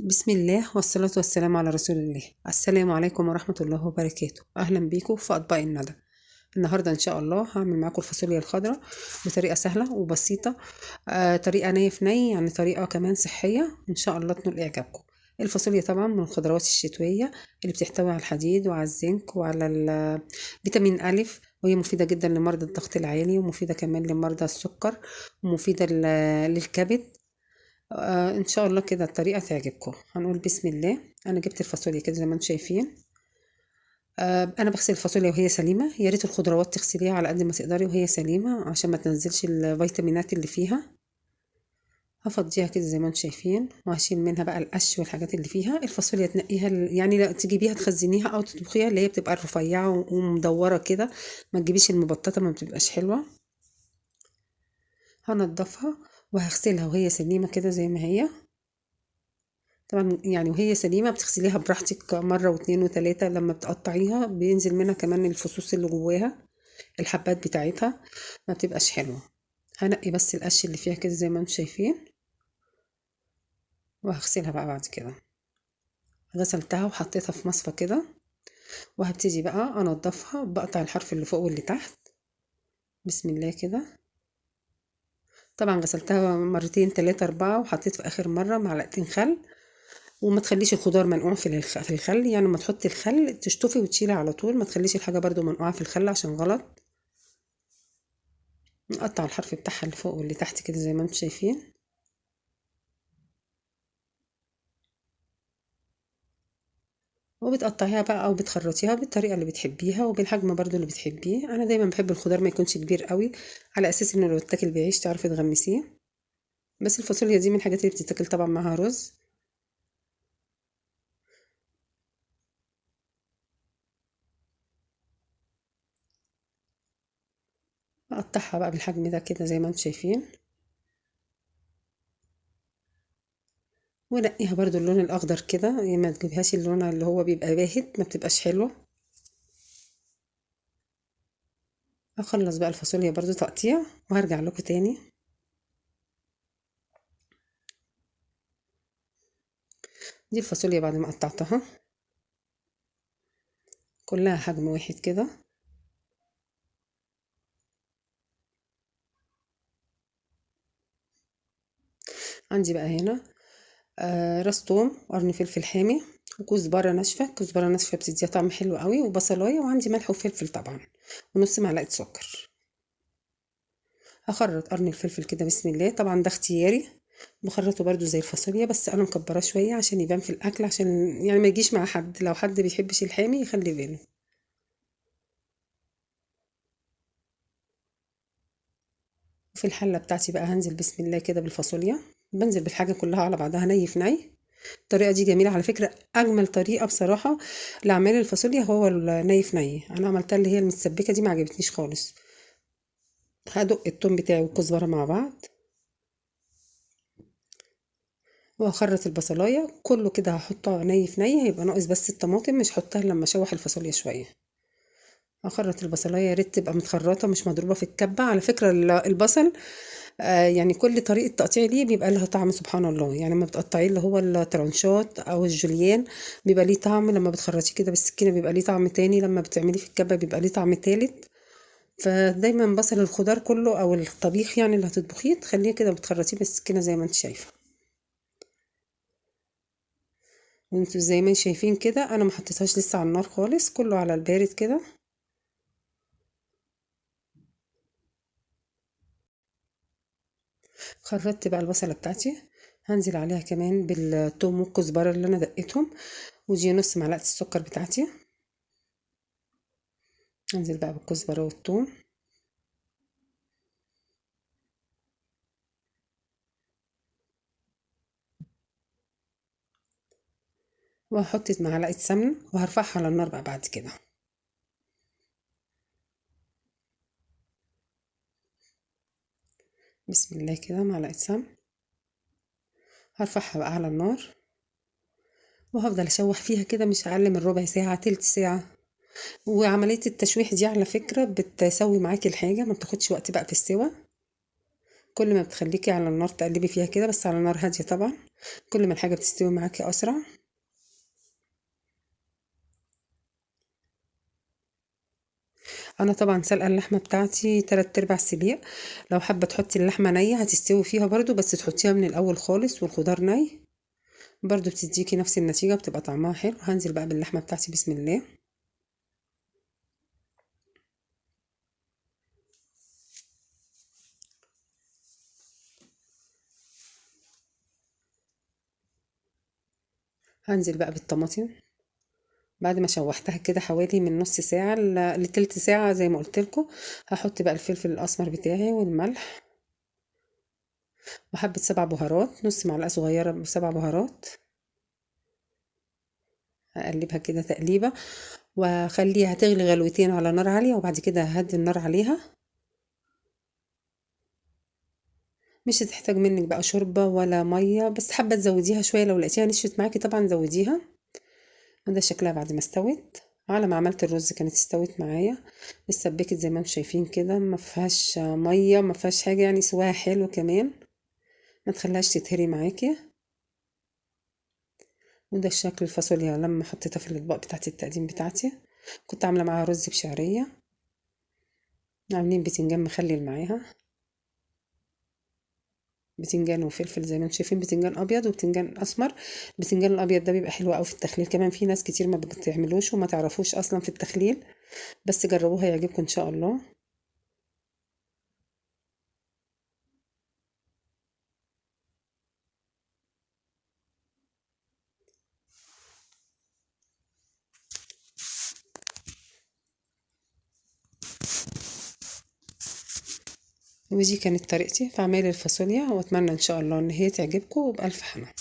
بسم الله والصلاة والسلام على رسول الله. السلام عليكم ورحمة الله وبركاته. أهلا بيكم في أطباق الندى. النهاردة إن شاء الله هعمل معاكم الفاصوليا الخضراء بطريقة سهلة وبسيطة. طريقة ني في ني، يعني طريقة كمان صحية إن شاء الله تنول إعجابكم. الفاصوليا طبعا من الخضروات الشتوية اللي بتحتوي على الحديد وعلى الزنك وعلى فيتامين ألف، وهي مفيدة جدا لمرضى الضغط العالي، ومفيدة كمان لمرضى السكر، ومفيدة للكبد. ان شاء الله كده الطريقه تعجبكم. هنقول بسم الله. انا جبت الفاصوليا كده زي ما انتم شايفين. انا بغسل الفاصوليا وهي سليمه. يا ريت الخضروات تغسليها على قد ما تقدري وهي سليمه عشان ما تنزلش الفيتامينات اللي فيها. هفضيها كده زي ما انتم شايفين، وهشيل منها بقى القش والحاجات اللي فيها. الفاصوليا تنقيها يعني لا تجيبيها تخزنيها او تطبخيها، اللي هي بتبقى رفيعه ومدوره كده. ما تجيبيش المبططه، ما بتبقاش حلوه. هنضفها وهغسلها وهي سليمه كده زي ما هي. طبعا يعني وهي سليمة بتغسليها براحتك مرة واتنين وتلاتة. لما بتقطعيها بينزل منها كمان الفصوص اللي جواها، الحبات بتاعتها ما بتبقاش حلوة. هنقي بس القش اللي فيها كده زي ما انتم شايفين، وهغسلها بقى بعد كده. غسلتها وحطيتها في مصفى كده، وهبتدي بقى انضفها. بقطع الحرف اللي فوق واللي تحت بسم الله كده. طبعا غسلتها مرتين تلاتة اربعة، وحطيت في اخر مرة معلقتين خل. وما تخليش الخضار منقوع في الخل، يعني لما تحطي الخل تشطفي وتشيلي على طول. ما تخليش الحاجه برضو منقوعه في الخل عشان غلط. نقطع الحرف بتاعها اللي فوق واللي تحت كده زي ما انتم شايفين. وبتقطعيها بقى او بتخرطيها بالطريقه اللي بتحبيها وبالحجم برضو اللي بتحبيه. انا دايما بحب الخضار ما يكونش كبير قوي، على اساس انه لو اتاكل بعيش تعرفي تغمسيه. بس الفاصوليا دي من الحاجات اللي بتتاكل طبعا معاها رز. اقطعها بقى بالحجم ده كده زي ما انتم شايفين، ونقيها برضو اللون الاخضر كده. يعني ما تجيبهاش اللون اللي هو بيبقى باهت، ما بتبقاش حلوه. هخلص بقى الفاصوليا برضو تقطيع وهرجع لكم تاني. دي الفاصوليا بعد ما قطعتها كلها حجم واحد كده. عندي بقى هنا راس توم وقرن فلفل حامي وكزبره ناشفه. كزبره ناشفه بتديها طعم حلو قوي، وبصلايه، وعندي ملح وفلفل طبعا، ونص معلقه سكر. هخرط قرن الفلفل كده بسم الله. طبعا ده اختياري، بخرطه برضو زي الفاصوليا، بس انا مكبراه شويه عشان يبان في الاكل، عشان يعني ما يجيش مع حد. لو حد بيحبش الحامي يخلي باله. وفي الحله بتاعتي بقى هنزل بسم الله كده بالفاصوليا. بنزل بالحاجه كلها على بعضها ني في ني. الطريقه دي جميله على فكره. اجمل طريقه بصراحه لاعمال الفاصوليا هو الني في ني. انا عملتها اللي هي المتسبكه دي، ما عجبتنيش خالص. هدق التوم بتاعي والكزبره مع بعض، واخرط البصلايه كله كده. هحطه ني في ني، هيبقى ناقص بس الطماطم، مش هحطها لما اشوح الفاصوليا شويه. اخرط البصلايه، يا ريت تبقى متخرطه مش مضروبه في الكبه على فكره. البصل يعني كل طريقه تقطيع ليه بيبقى لها طعم سبحان الله. يعني لما بتقطعيه اللي هو الترانشات او الجوليان بيبقى ليه طعم، لما بتخرطيه كده بالسكينه بيبقى ليه طعم تاني، لما بتعمليه في الكبه بيبقى ليه طعم تالت. فدايما بصل الخضار كله او الطبيخ يعني اللي هتطبخيه تخليه كده بتخرطيه بالسكينه زي ما انت شايفه. وانتوا زي ما شايفين كده انا ما حطيتهاش لسه على النار خالص، كله على البارد كده. خرجت بقى البصله بتاعتي، هنزل عليها كمان بالثوم والكزبره اللي انا دقيتهم، ودي نص معلقه السكر بتاعتي. هنزل بقى بالكزبره والثوم، وهحط معلقه سمن وهرفعها على النار بقى بعد كده. بسم الله كده معلقه سمن، هرفعها بقى على النار، وهفضل اشوح فيها كده مش اقل من ربع ساعه تلت ساعه. وعمليه التشويح دي على فكره بتسوي معاكي الحاجه، ما بتاخدش وقت بقى في السوا. كل ما بتخليكي على النار تقلبي فيها كده، بس على نار هاديه طبعا، كل ما الحاجه بتستوي معاكي اسرع. انا طبعا سلقه اللحمه بتاعتي 3/4 سليق. لو حابه تحطي اللحمه نيه هتستوي فيها برضو، بس تحطيها من الاول خالص والخضار ني برضو بتديكي نفس النتيجه، بتبقى طعمها حلو. هنزل بقى باللحمه بتاعتي بسم الله. هنزل بقى بالطماطم بعد ما شوحتها كده حوالي من نص ساعة لتلت ساعة زي ما قلت لكم. هحط بقى الفلفل الأسمر بتاعي والملح وحبة 7 بهارات، نص معلقة صغيرة 7 بهارات. هقلبها كده تقليبة وخليها تغلي غلوتين على نار عالية، وبعد كده ههدي النار عليها. مش هتحتاج منك بقى شوربة ولا مية، بس حابة تزوديها شوية لو لقيتيها نشفت معاكي طبعا زوديها. وده شكلها بعد ما استوت. على ما عملت الرز كانت استوت معايا، اتسبكت زي ما انتم شايفين كده، ما فيهاش ميه ما فيهاش حاجه، يعني سواها حلو كمان، ما تخليهاش تتهري معاكي. وده الشكل الفاصوليا لما حطيتها في الاطباق بتاعت التقديم بتاعتي. كنت عامله معاها رز بشعريه، عاملين بتنجان مخلل معاها، بتنجان وفلفل زي ما انتم شايفين، بتنجان ابيض وبتنجان اسمر. البتنجان الابيض ده بيبقى حلو قوي في التخليل كمان، في ناس كتير ما بتعملوش وما تعرفوش اصلا في التخليل، بس جربوها يعجبكم ان شاء الله. ودي كانت طريقتي في عمل الفاصوليا، واتمنى ان شاء الله ان هي تعجبكم، وبألف حنان.